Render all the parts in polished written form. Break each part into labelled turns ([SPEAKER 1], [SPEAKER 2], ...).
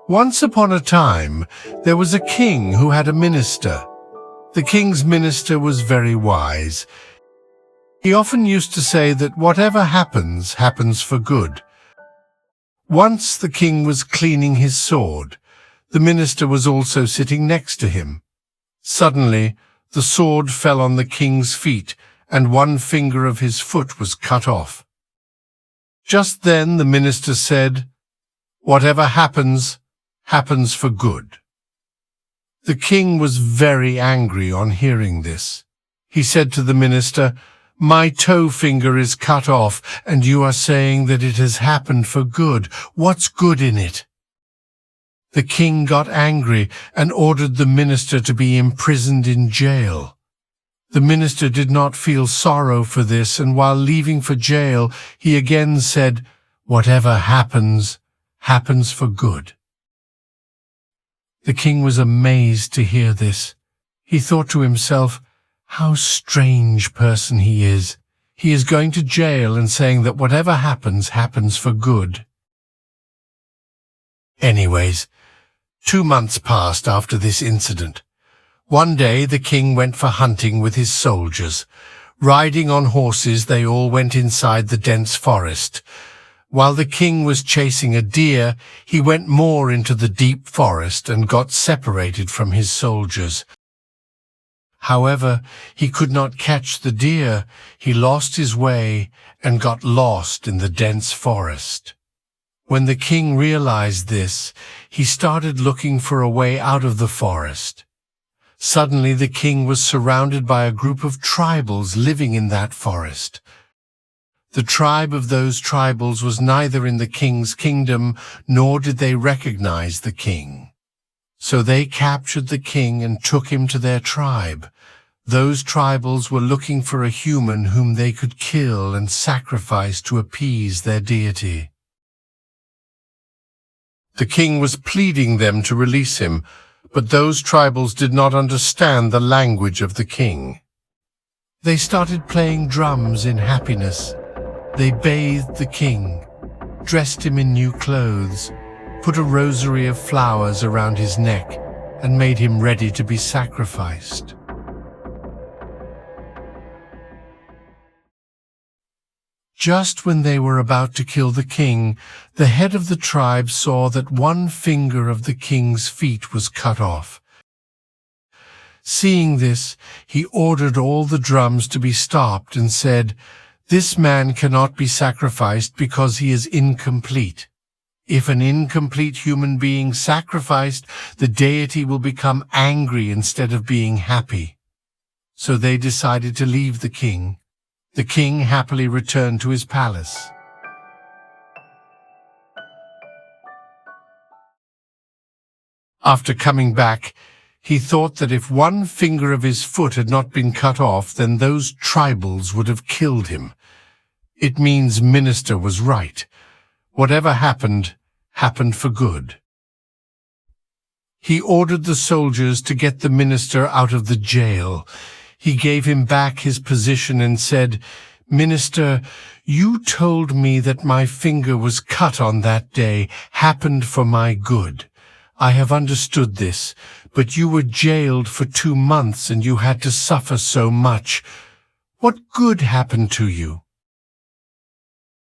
[SPEAKER 1] Once upon a time, there was a king who had a minister. The king's minister was very wise. He often used to say that whatever happens, happens for good. Once the king was cleaning his sword. The minister was also sitting next to him. Suddenly, the sword fell on the king's feet, and one finger of his foot was cut off. Just then the minister said, "Whatever happens, happens for good." The king was very angry on hearing this. He said to the minister, "My toe finger is cut off, and you are saying that it has happened for good. What's good in it?" The king got angry and ordered the minister to be imprisoned in jail. The minister did not feel sorrow for this, and while leaving for jail, he again said, "Whatever happens, happens for good." The king was amazed to hear this. He thought to himself, "How strange person he is. He is going to jail and saying that whatever happens, happens for good." Anyways, 2 months passed after this incident. One day the king went for hunting with his soldiers. Riding on horses, they all went inside the dense forest. While the king was chasing a deer, he went more into the deep forest and got separated from his soldiers. However, he could not catch the deer. He lost his way and got lost in the dense forest. When the king realized this, he started looking for a way out of the forest. Suddenly the king was surrounded by a group of tribals living in that forest. The tribe of those tribals was neither in the king's kingdom, nor did they recognize the king. So they captured the king and took him to their tribe. Those tribals were looking for a human whom they could kill and sacrifice to appease their deity. The king was pleading them to release him, but those tribals did not understand the language of the king. They started playing drums in happiness. They bathed the king, dressed him in new clothes, put a rosary of flowers around his neck, and made him ready to be sacrificed. Just when they were about to kill the king, the head of the tribe saw that one finger of the king's feet was cut off. Seeing this, he ordered all the drums to be stopped and said, "This man cannot be sacrificed because he is incomplete. If an incomplete human being sacrificed, the deity will become angry instead of being happy." So they decided to leave the king. The king happily returned to his palace. After coming back, he thought that if one finger of his foot had not been cut off, then those tribals would have killed him. It means minister was right. Whatever happened, happened for good. He ordered the soldiers to get the minister out of the jail. He gave him back his position and said, "Minister, you told me that my finger was cut on that day, happened for my good. I have understood this, but you were jailed for 2 months and you had to suffer so much. What good happened to you?"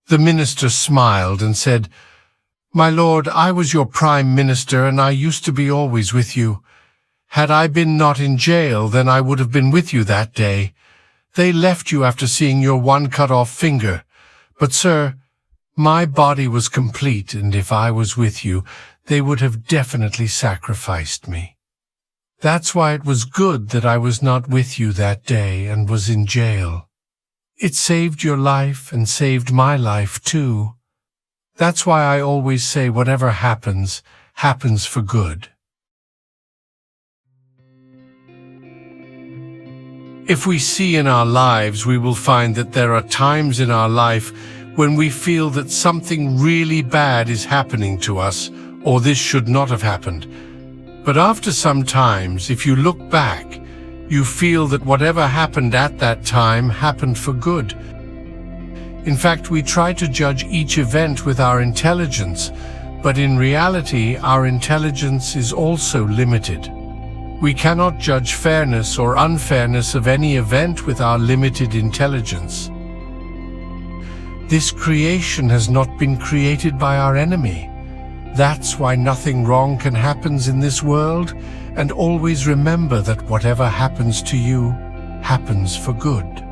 [SPEAKER 1] The minister smiled and said, "My lord, I was your prime minister and I used to be always with you. Had I been not in jail, then I would have been with you that day. They left you after seeing your one cut-off finger. But, sir, my body was complete, and if I was with you, they would have definitely sacrificed me. That's why it was good that I was not with you that day and was in jail. It saved your life and saved my life too. That's why I always say whatever happens, happens for good." If we see in our lives, we will find that there are times in our life when we feel that something really bad is happening to us, or this should not have happened. But after some times, if you look back, you feel that whatever happened at that time happened for good. In fact, we try to judge each event with our intelligence, But in reality, our intelligence is also limited. We cannot judge fairness or unfairness of any event with our limited intelligence. This creation has not been created by our enemy. That's why nothing wrong can happen in this world, and always remember that whatever happens to you happens for good.